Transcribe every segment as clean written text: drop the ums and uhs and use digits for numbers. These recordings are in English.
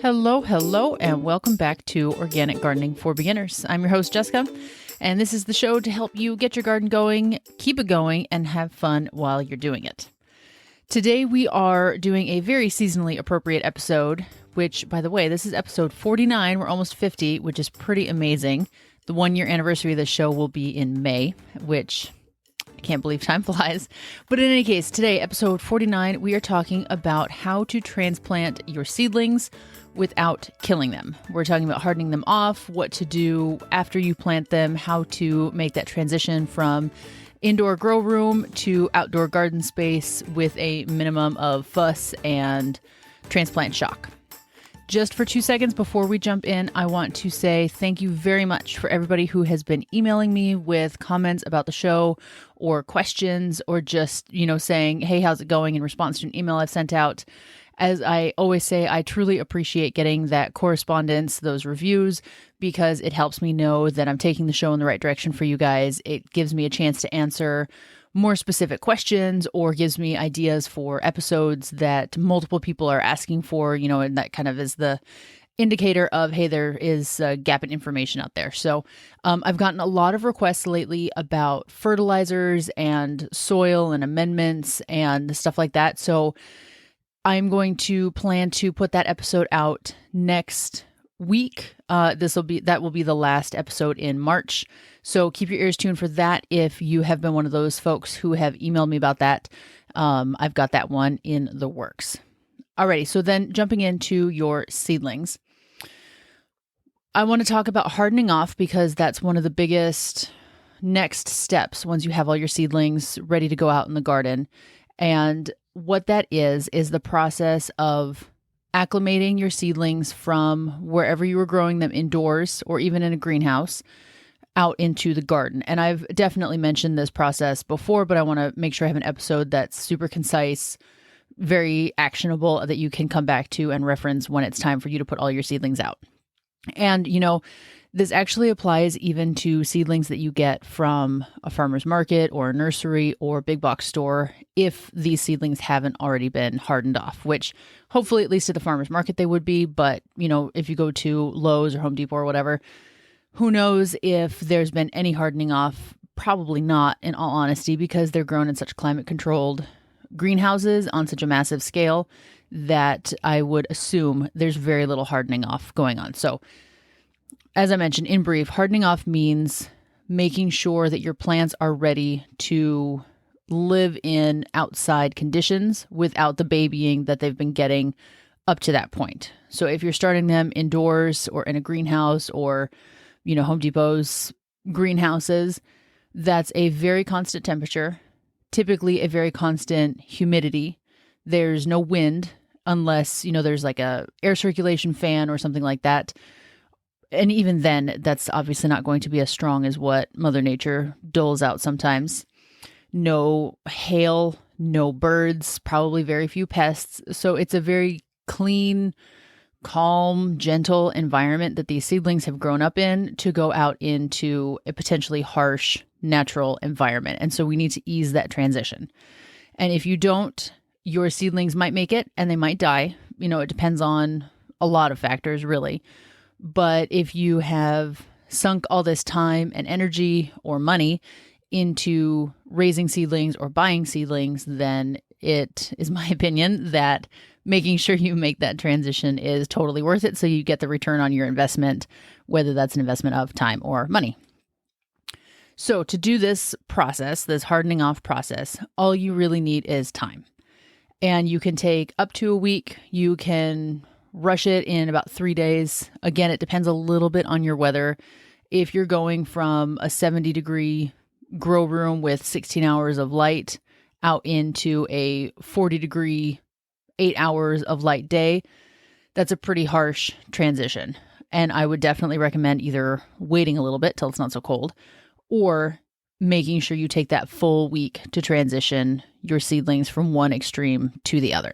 Hello, and welcome back to Organic Gardening for Beginners. I'm your host, Jessica, and this is the show to help you get your garden going, keep it going, and have fun while you're doing it. Today, we are doing a very seasonally appropriate episode, which, by the way, this is episode 49. We're almost 50, which is pretty amazing. The 1-year anniversary of the show will be in May, which I can't believe time flies. But in any case, today, episode 49, we are talking about how to transplant your seedlings without killing them. We're talking about hardening them off, what to do after you plant them, how to make that transition from indoor grow room to outdoor garden space with a minimum of fuss and transplant shock. Just for 2 seconds before we jump in, I want to say thank you very much for everybody who has been emailing me with comments about the show or questions or just, saying, hey, how's it going in response to an email I've sent out. As I always say, I truly appreciate getting that correspondence, those reviews, because it helps me know that I'm taking the show in the right direction for you guys. It gives me a chance to answer more specific questions or gives me ideas for episodes that multiple people are asking for, and that kind of is the indicator of, hey, there is a gap in information out there. So I've gotten a lot of requests lately about fertilizers and soil and amendments and stuff like that. So I'm going to plan to put that episode out next week. That will be the last episode in March. So keep your ears tuned for that. If you have been one of those folks who have emailed me about that, I've got that one in the works. Alrighty. So then jumping into your seedlings, I want to talk about hardening off because that's one of the biggest next steps once you have all your seedlings ready to go out in the garden. And what that is the process of acclimating your seedlings from wherever you were growing them indoors or even in a greenhouse out into the garden. And I've definitely mentioned this process before, but I want to make sure I have an episode that's super concise, very actionable that you can come back to and reference when it's time for you to put all your seedlings out. And, this actually applies even to seedlings that you get from a farmer's market or a nursery or big box store if these seedlings haven't already been hardened off, which hopefully at least at the farmer's market they would be. But, if you go to Lowe's or Home Depot or whatever, who knows if there's been any hardening off? Probably not, in all honesty, because they're grown in such climate controlled greenhouses on such a massive scale that I would assume there's very little hardening off going on. So as I mentioned in brief, hardening off means making sure that your plants are ready to live in outside conditions without the babying that they've been getting up to that point. So if you're starting them indoors or in a greenhouse or, Home Depot's greenhouses, that's a very constant temperature, typically a very constant humidity. There's no wind unless, there's like a air circulation fan or something like that. And even then, that's obviously not going to be as strong as what Mother Nature doles out sometimes. No hail, no birds, probably very few pests. So it's a very clean, calm, gentle environment that these seedlings have grown up in to go out into a potentially harsh, natural environment. And so we need to ease that transition. And if you don't, your seedlings might make it and they might die. It depends on a lot of factors, really. But if you have sunk all this time and energy or money into raising seedlings or buying seedlings, then it is my opinion that making sure you make that transition is totally worth it so you get the return on your investment, whether that's an investment of time or money. So to do this process, this hardening off process, all you really need is time. And you can take up to a week. You can rush it in about 3 days. Again, it depends a little bit on your weather. If you're going from a 70-degree grow room with 16 hours of light out into a 40-degree, 8 hours of light day, that's a pretty harsh transition. And I would definitely recommend either waiting a little bit till it's not so cold or making sure you take that full week to transition your seedlings from one extreme to the other.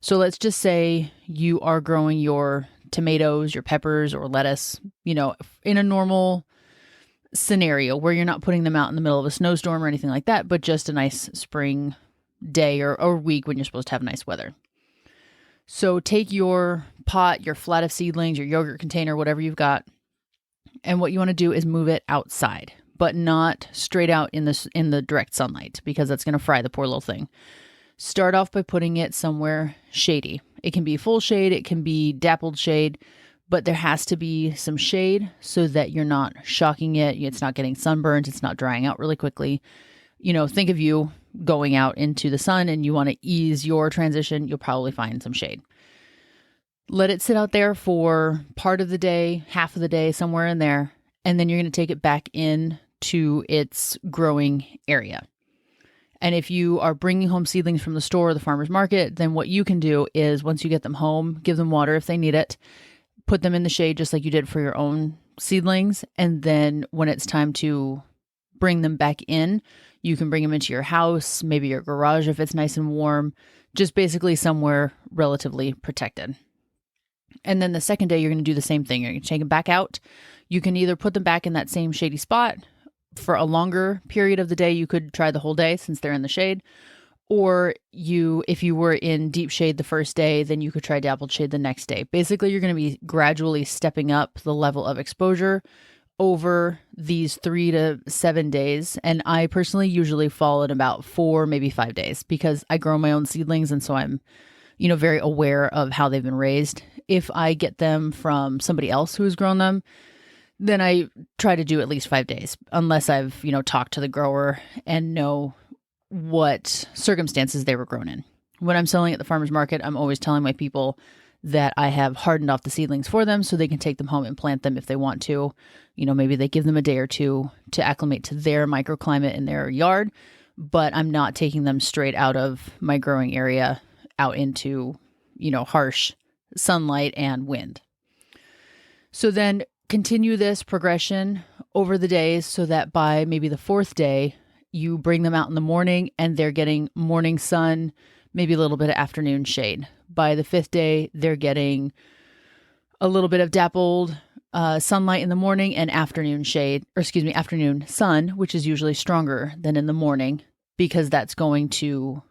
So let's just say you are growing your tomatoes, your peppers, or lettuce, in a normal scenario where you're not putting them out in the middle of a snowstorm or anything like that, but just a nice spring day or week when you're supposed to have nice weather. So take your pot, your flat of seedlings, your yogurt container, whatever you've got, and what you want to do is move it outside, but not straight out in the direct sunlight, because that's going to fry the poor little thing. Start off by putting it somewhere shady. It can be full shade, it can be dappled shade, but there has to be some shade so that you're not shocking it. It's not getting sunburned. It's not drying out really quickly. Think of you going out into the sun and you want to ease your transition. You'll probably find some shade. Let it sit out there for part of the day, half of the day, somewhere in there. And then you're going to take it back in to its growing area. And if you are bringing home seedlings from the store or the farmer's market, then what you can do is once you get them home, give them water if they need it, put them in the shade just like you did for your own seedlings. And then when it's time to bring them back in, you can bring them into your house, maybe your garage if it's nice and warm, just basically somewhere relatively protected. And then the second day, you're going to do the same thing. You're going to take them back out. You can either put them back in that same shady spot for a longer period of the day. You could try the whole day since they're in the shade. Or if you were in deep shade the first day, then you could try dappled shade the next day. Basically, you're going to be gradually stepping up the level of exposure over these 3 to 7 days. And I personally usually fall at about 4, maybe 5 days because I grow my own seedlings. And so I'm, very aware of how they've been raised. If I get them from somebody else who has grown them, then I try to do at least 5 days, unless I've, talked to the grower and know what circumstances they were grown in. When I'm selling at the farmer's market, I'm always telling my people that I have hardened off the seedlings for them so they can take them home and plant them if they want to. Maybe they give them a day or two to acclimate to their microclimate in their yard, but I'm not taking them straight out of my growing area out into, harsh sunlight and wind. So then continue this progression over the days so that by maybe the 4th day, you bring them out in the morning and they're getting morning sun, maybe a little bit of afternoon shade. By the 5th day, they're getting a little bit of dappled sunlight in the morning and afternoon sun, which is usually stronger than in the morning because that's going to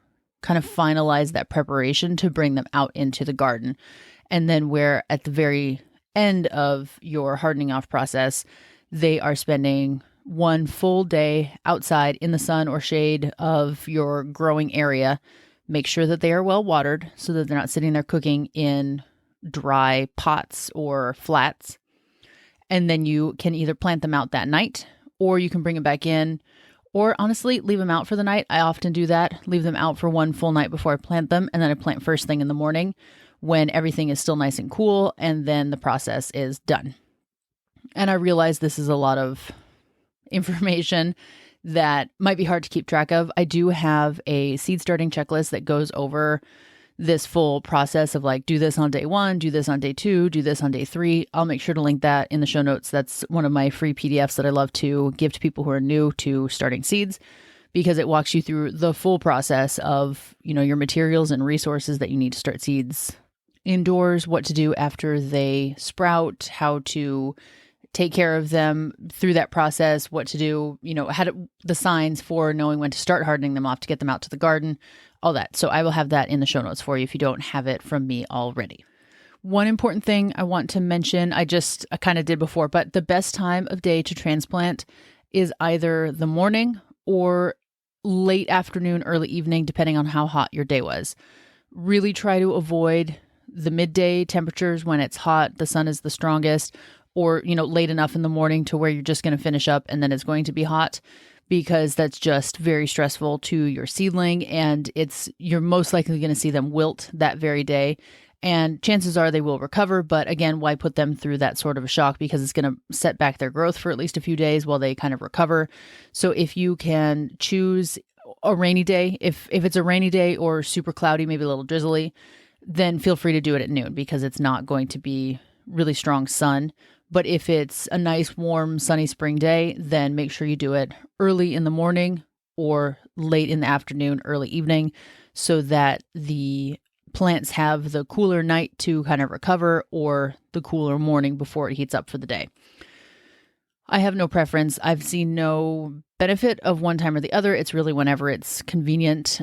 kind of finalize that preparation to bring them out into the garden. And then where at the very end of your hardening off process, they are spending 1 full day outside in the sun or shade of your growing area. Make sure that they are well watered so that they're not sitting there cooking in dry pots or flats. And then you can either plant them out that night or you can bring them back in, or honestly, leave them out for the night. I often do that. Leave them out for 1 full night before I plant them. And then I plant first thing in the morning when everything is still nice and cool. And then the process is done. And I realize this is a lot of information that might be hard to keep track of. I do have a seed starting checklist that goes over this full process of do this on day 1, do this on day 2, do this on day 3. I'll make sure to link that in the show notes. That's one of my free PDFs that I love to give to people who are new to starting seeds because it walks you through the full process of, your materials and resources that you need to start seeds indoors, what to do after they sprout, how to take care of them through that process, what to do, the signs for knowing when to start hardening them off to get them out to the garden, all that. So I will have that in the show notes for you if you don't have it from me already. One important thing I want to mention, I kind of did before, but the best time of day to transplant is either the morning or late afternoon, early evening, depending on how hot your day was. Really try to avoid the midday temperatures when it's hot, the sun is the strongest, or, late enough in the morning to where you're just going to finish up and then it's going to be hot, because that's just very stressful to your seedling and you're most likely going to see them wilt that very day. And chances are they will recover. But again, why put them through that sort of a shock? Because it's going to set back their growth for at least a few days while they kind of recover. So if you can choose a rainy day, if it's a rainy day or super cloudy, maybe a little drizzly, then feel free to do it at noon because it's not going to be really strong sun. But if it's a nice, warm, sunny spring day, then make sure you do it early in the morning or late in the afternoon, early evening, so that the plants have the cooler night to kind of recover or the cooler morning before it heats up for the day. I have no preference. I've seen no benefit of one time or the other. It's really whenever it's convenient.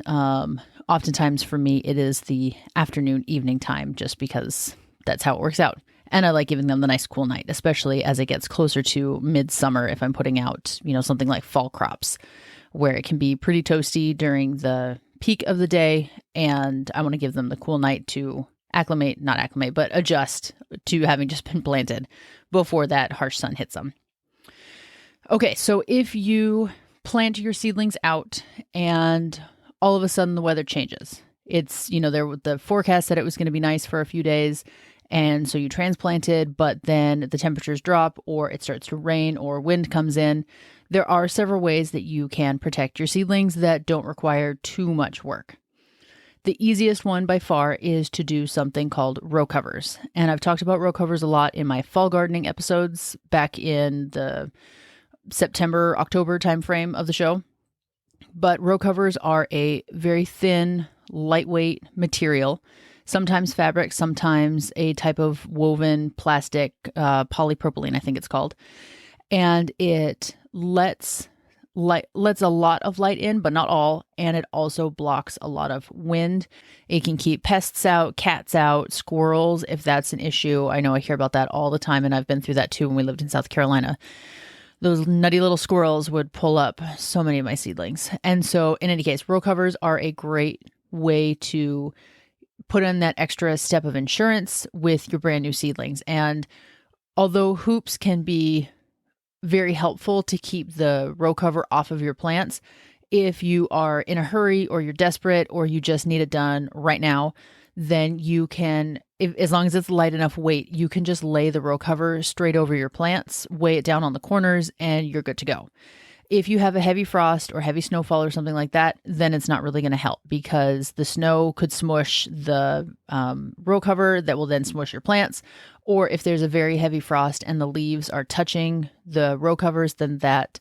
Oftentimes for me, it is the afternoon, evening time, just because that's how it works out. And I like giving them the nice cool night, especially as it gets closer to midsummer if I'm putting out, something like fall crops, where it can be pretty toasty during the peak of the day. And I want to give them the cool night to not acclimate, but adjust to having just been planted before that harsh sun hits them. Okay, so if you plant your seedlings out and all of a sudden the weather changes, it's, the forecast said it was going to be nice for a few days. And so you transplanted, but then the temperatures drop or it starts to rain or wind comes in. There are several ways that you can protect your seedlings that don't require too much work. The easiest one by far is to do something called row covers. And I've talked about row covers a lot in my fall gardening episodes back in the September, October timeframe of the show. But row covers are a very thin, lightweight material. Sometimes fabric, sometimes a type of woven plastic, polypropylene, I think it's called. And it lets a lot of light in, but not all. And it also blocks a lot of wind. It can keep pests out, cats out, squirrels, if that's an issue. I know I hear about that all the time, and I've been through that too when we lived in South Carolina. Those nutty little squirrels would pull up so many of my seedlings. And so in any case, row covers are a great way to put in that extra step of insurance with your brand new seedlings. And although hoops can be very helpful to keep the row cover off of your plants, if you are in a hurry or you're desperate or you just need it done right now, then you can, as long as it's light enough weight, you can just lay the row cover straight over your plants, weigh it down on the corners, and you're good to go. If you have a heavy frost or heavy snowfall or something like that, then it's not really going to help because the snow could smush the row cover that will then smush your plants. Or if there's a very heavy frost and the leaves are touching the row covers, then that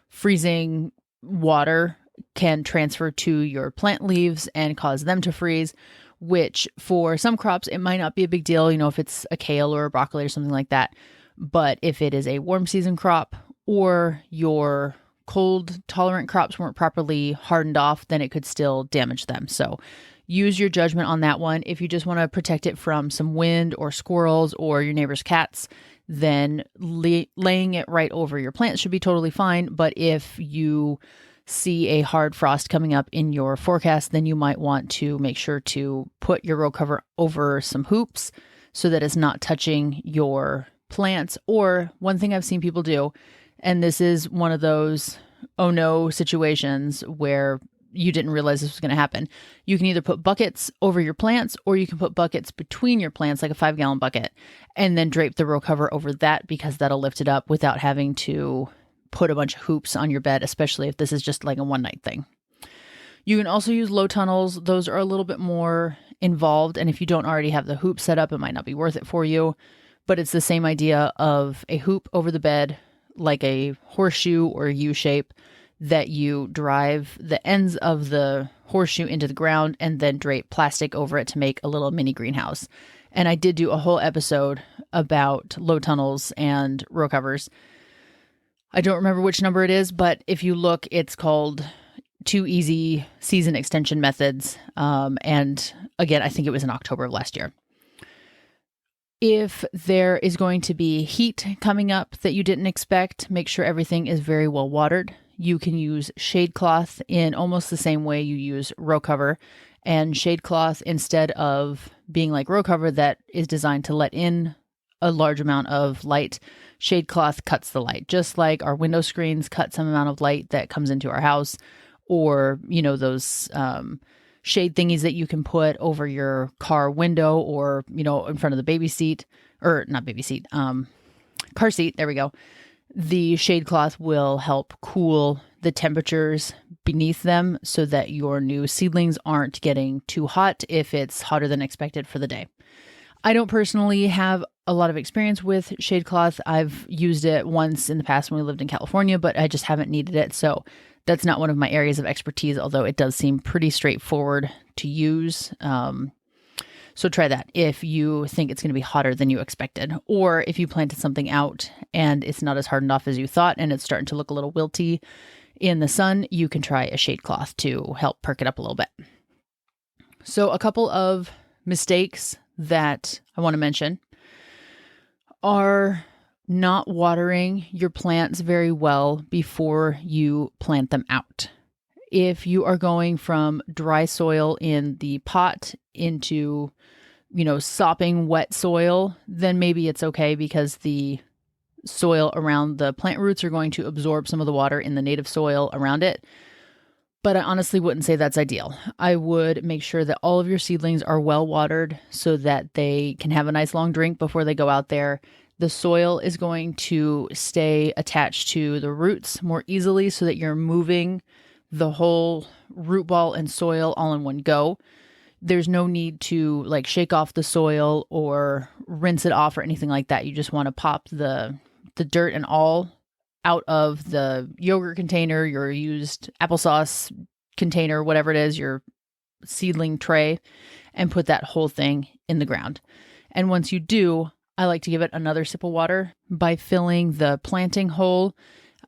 freezing water can transfer to your plant leaves and cause them to freeze, which for some crops, it might not be a big deal, if it's a kale or a broccoli or something like that. But if it is a warm season crop or your cold tolerant crops weren't properly hardened off, then it could still damage them. So use your judgment on that one. If you just want to protect it from some wind or squirrels or your neighbor's cats, then laying it right over your plants should be totally fine. But if you see a hard frost coming up in your forecast, then you might want to make sure to put your row cover over some hoops so that it's not touching your plants. Or one thing I've seen people do, and this is one of those oh no situations where you didn't realize this was going to happen. You can either put buckets over your plants or you can put buckets between your plants, like a 5-gallon bucket, and then drape the row cover over that because that'll lift it up without having to put a bunch of hoops on your bed, especially if this is just like a one-night thing. You can also use low tunnels. Those are a little bit more involved, and if you don't already have the hoop set up, it might not be worth it for you. But it's the same idea of a hoop over the bed, like a horseshoe or a U-shape, that you drive the ends of the horseshoe into the ground and then drape plastic over it to make a little mini greenhouse. And I did do a whole episode about low tunnels and row covers. I don't remember which number it is, but if you look, it's called 2 Easy Season Extension Methods. And again, I think it was in October of last year. If there is going to be heat coming up that you didn't expect, make sure everything is very well watered. You can use shade cloth in almost the same way you use row cover. And shade cloth, instead of being like row cover that is designed to let in a large amount of light, shade cloth cuts the light, just like our window screens cut some amount of light that comes into our house, or, those shade thingies that you can put over your car window or, in front of the baby seat, or not baby seat, car seat. There we go. The shade cloth will help cool the temperatures beneath them so that your new seedlings aren't getting too hot if it's hotter than expected for the day. I don't personally have a lot of experience with shade cloth. I've used it once in the past when we lived in California, but I just haven't needed it. So that's not one of my areas of expertise, although it does seem pretty straightforward to use. So try that if you think it's going to be hotter than you expected, or if you planted something out and it's not as hardened off as you thought and it's starting to look a little wilty in the sun, you can try a shade cloth to help perk it up a little bit. So a couple of mistakes that I want to mention are not watering your plants very well before you plant them out. If you are going from dry soil in the pot into, sopping wet soil, then maybe it's okay because the soil around the plant roots are going to absorb some of the water in the native soil around it. But I honestly wouldn't say that's ideal. I would make sure that all of your seedlings are well watered so that they can have a nice long drink before they go out there. The soil is going to stay attached to the roots more easily so that you're moving the whole root ball and soil all in one go. There's no need to shake off the soil or rinse it off or anything like that. You just want to pop the dirt and all out of the yogurt container, your used applesauce container, whatever it is, your seedling tray, and put that whole thing in the ground. And once you do, I like to give it another sip of water by filling the planting hole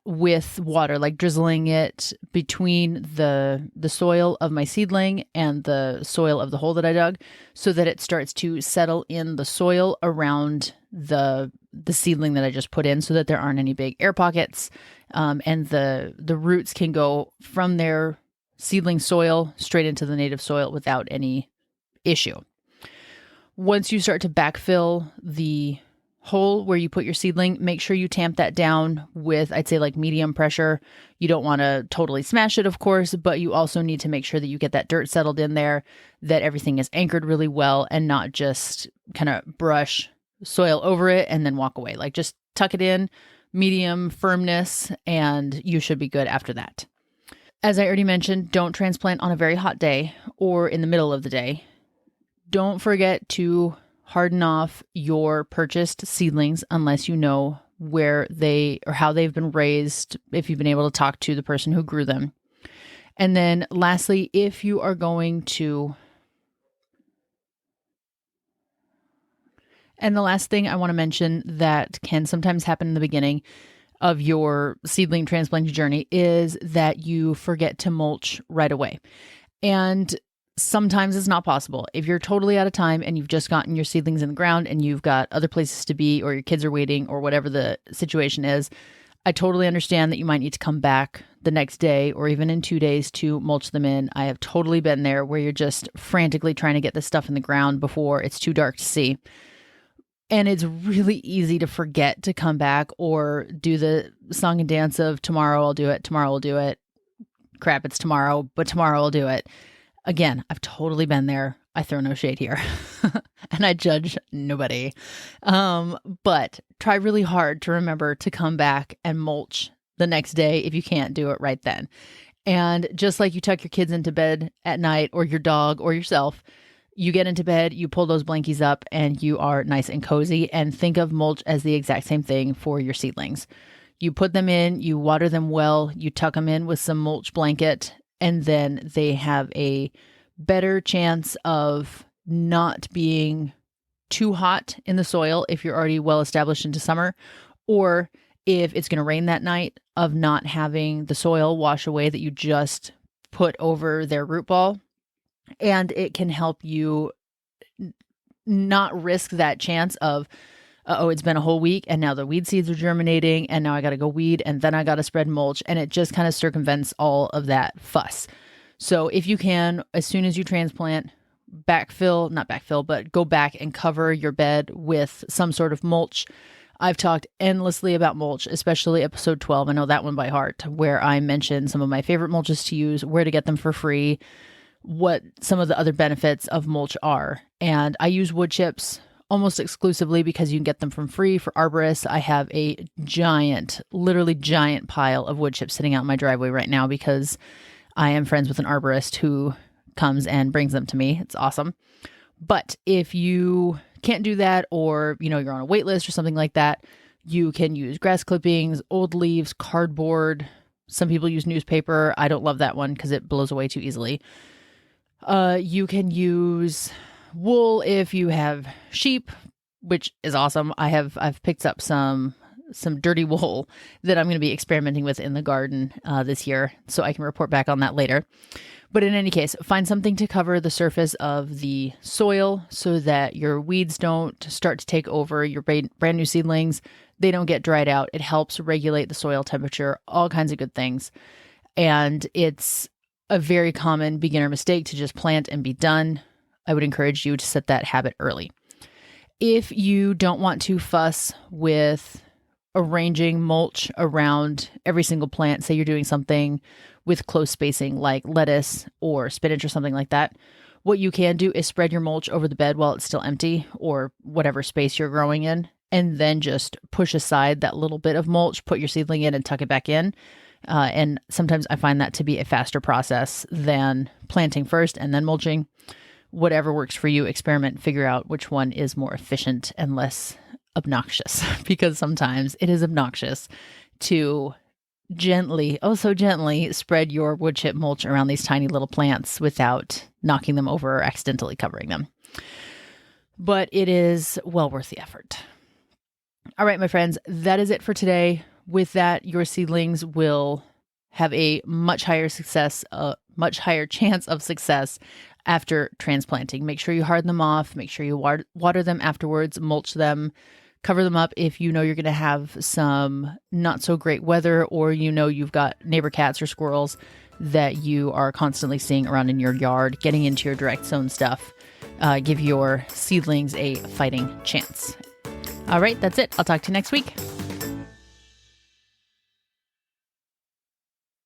with water, drizzling it between the soil of my seedling and the soil of the hole that I dug so that it starts to settle in the soil around the seedling that I just put in so that there aren't any big air pockets, and the roots can go from their seedling soil straight into the native soil without any issue. Once you start to backfill the hole where you put your seedling, make sure you tamp that down with, I'd say, medium pressure. You don't want to totally smash it, of course, but you also need to make sure that you get that dirt settled in there, that everything is anchored really well and not just kind of brush soil over it and then walk away. Just tuck it in, medium firmness, and you should be good after that. As I already mentioned, don't transplant on a very hot day or in the middle of the day. Don't forget to harden off your purchased seedlings unless you know where they or how they've been raised, if you've been able to talk to the person who grew them. And then lastly, if you are going to... And the last thing I want to mention that can sometimes happen in the beginning of your seedling transplanting journey is that you forget to mulch right away. And sometimes it's not possible. If you're totally out of time and you've just gotten your seedlings in the ground and you've got other places to be or your kids are waiting or whatever the situation is, I totally understand that you might need to come back the next day or even in 2 days to mulch them in. I have totally been there where you're just frantically trying to get this stuff in the ground before it's too dark to see. And it's really easy to forget to come back or do the song and dance of tomorrow I'll do it, tomorrow I'll do it. Crap, it's tomorrow, but tomorrow I'll do it. Again, I've totally been there. I throw no shade here and I judge nobody. But try really hard to remember to come back and mulch the next day if you can't do it right then. And just like you tuck your kids into bed at night or your dog or yourself, you get into bed, you pull those blankies up and you are nice and cozy, and think of mulch as the exact same thing for your seedlings. You put them in, you water them well, you tuck them in with some mulch blanket, and then they have a better chance of not being too hot in the soil if you're already well established into summer, or if it's going to rain that night, of not having the soil wash away that you just put over their root ball. And it can help you not risk that chance of, it's been a whole week and now the weed seeds are germinating and now I got to go weed and then I got to spread mulch, and it just kind of circumvents all of that fuss. So if you can, as soon as you transplant, go back and cover your bed with some sort of mulch. I've talked endlessly about mulch, especially episode 12. I know that one by heart, where I mentioned some of my favorite mulches to use, where to get them for free, what some of the other benefits of mulch are. And I use wood chips almost exclusively because you can get them from free for arborists. I have a literally giant pile of wood chips sitting out in my driveway right now because I am friends with an arborist who comes and brings them to me. It's awesome. But if you can't do that, or you're on a wait list or something like that, you can use grass clippings, old leaves, cardboard. Some people use newspaper. I don't love that one because it blows away too easily. You can use wool if you have sheep, which is awesome. I've picked up some some dirty wool that I'm going to be experimenting with in the garden this year, so I can report back on that later. But in any case, find something to cover the surface of the soil so that your weeds don't start to take over your brand new seedlings. They don't get dried out. It helps regulate the soil temperature, all kinds of good things. And it's a very common beginner mistake to just plant and be done. I would encourage you to set that habit early. If you don't want to fuss with arranging mulch around every single plant, say you're doing something with close spacing like lettuce or spinach or something like that, what you can do is spread your mulch over the bed while it's still empty or whatever space you're growing in, and then just push aside that little bit of mulch, put your seedling in and tuck it back in. And sometimes I find that to be a faster process than planting first and then mulching. Whatever works for you, experiment, figure out which one is more efficient and less obnoxious, because sometimes it is obnoxious to gently, oh so gently, spread your wood chip mulch around these tiny little plants without knocking them over or accidentally covering them. But it is well worth the effort. All right, my friends, that is it for today. With that, your seedlings will have a much higher chance of success after transplanting. Make sure you harden them off. Make sure you water them afterwards, mulch them, cover them up if you know you're going to have some not so great weather, or you know you've got neighbor cats or squirrels that you are constantly seeing around in your yard, getting into your direct sown stuff. Give your seedlings a fighting chance. All right, that's it. I'll talk to you next week.